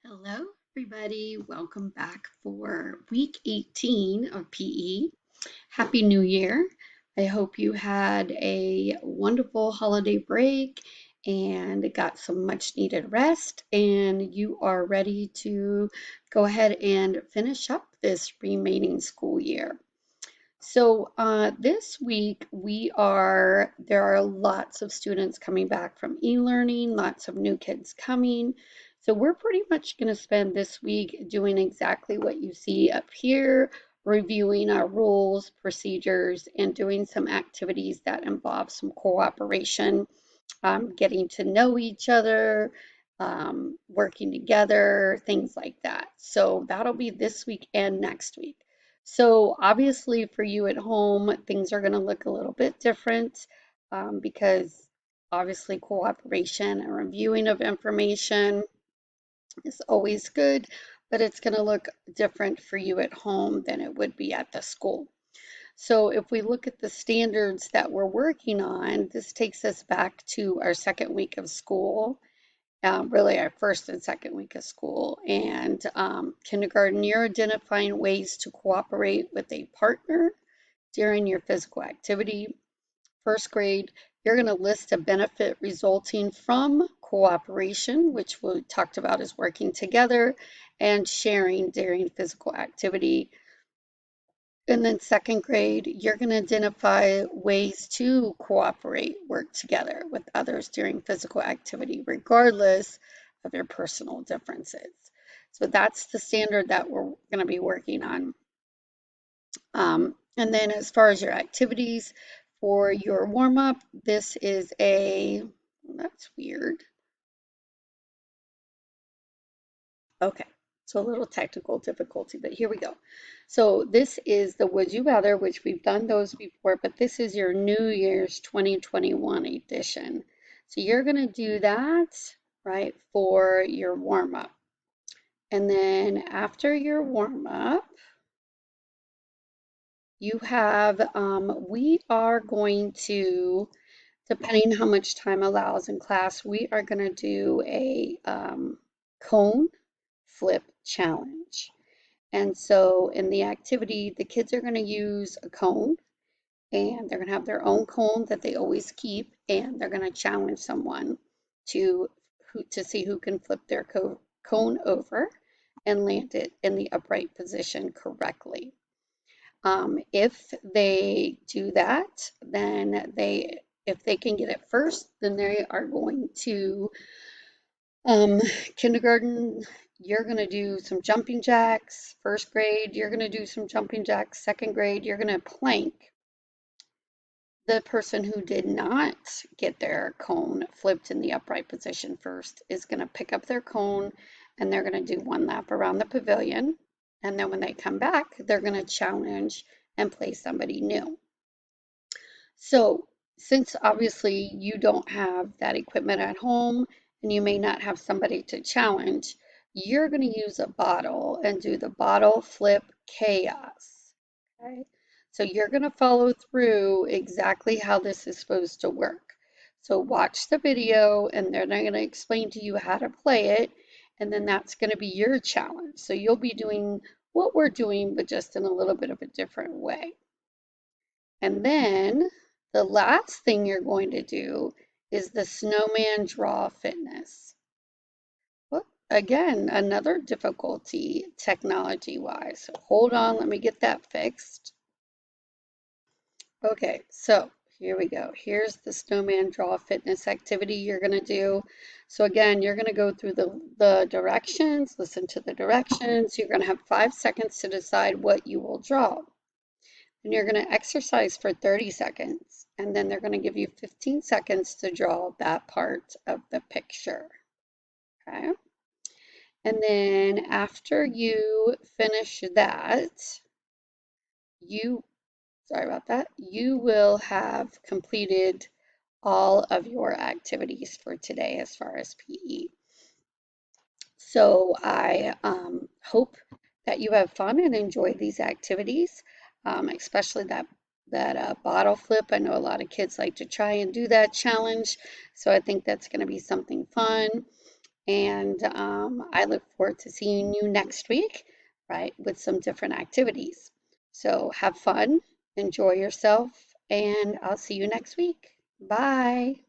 Hello, everybody. Welcome back for week 18 of PE. Happy New Year. I hope you had a wonderful holiday break and got some much needed rest, and you are ready to go ahead and finish up this remaining school year. So this week there are lots of students coming back from e-learning, lots of new kids coming. So we're pretty much going to spend this week doing exactly what you see up here, reviewing our rules, procedures, and doing some activities that involve some cooperation, getting to know each other, working together, things like that. So that'll be this week and next week. So obviously for you at home, things are going to look a little bit different because obviously cooperation and reviewing of information is always good, but it's going to look different for you at home than it would be at the school. So if we look at the standards that we're working on, this takes us back to our second week of school, really our first and second week of school. And kindergarten, you're identifying ways to cooperate with a partner during your physical activity. First grade, you're going to list a benefit resulting from cooperation, which we talked about as working together and sharing during physical activity. And then second grade, you're going to identify ways to cooperate, work together with others during physical activity, regardless of your personal differences. So that's the standard that we're going to be working on. And then as far as your activities for your warm-up, this is that's weird. Okay, so a little technical difficulty, but here we go. So this is the Would You Rather, which we've done those before, but this is your New Year's 2021 edition. So you're going to do that, right, for your warm-up. And then after your warm-up, you have, we are going to, depending how much time allows in class, we are going to do a cone flip challenge. And so in the activity, the kids are going to use a cone and they're going to have their own cone that they always keep, and they're going to challenge someone to to see who can flip their cone over and land it in the upright position correctly. If they do that, then if they can get it first, then they are going to kindergarten, you're going to do some jumping jacks. First grade, you're going to do some jumping jacks. Second grade, you're going to plank. The person who did not get their cone flipped in the upright position first is going to pick up their cone and they're going to do one lap around the pavilion. And then when they come back, they're going to challenge and play somebody new. So since obviously you don't have that equipment at home and you may not have somebody to challenge, you're going to use a bottle and do the bottle flip chaos. Okay. So you're going to follow through exactly how this is supposed to work. So watch the video and they're going to explain to you how to play it. And then that's going to be your challenge. So you'll be doing what we're doing, but just in a little bit of a different way. And then the last thing you're going to do is the snowman draw fitness. Well, again, another difficulty technology-wise. So hold on, let me get that fixed. Okay, so here we go. Here's the snowman draw fitness activity you're going to do. So again, you're going to go through the directions, listen to the directions. You're going to have 5 seconds to decide what you will draw. And you're going to exercise for 30 seconds, and then they're going to give you 15 seconds to draw that part of the picture. Okay. And then after you finish that, sorry about that, you will have completed all of your activities for today as far as PE. So I hope that you have fun and enjoy these activities, especially that bottle flip. I know a lot of kids like to try and do that challenge, so I think that's going to be something fun. And I look forward to seeing you next week, right, with some different activities. So have fun, enjoy yourself, and I'll see you next week. Bye.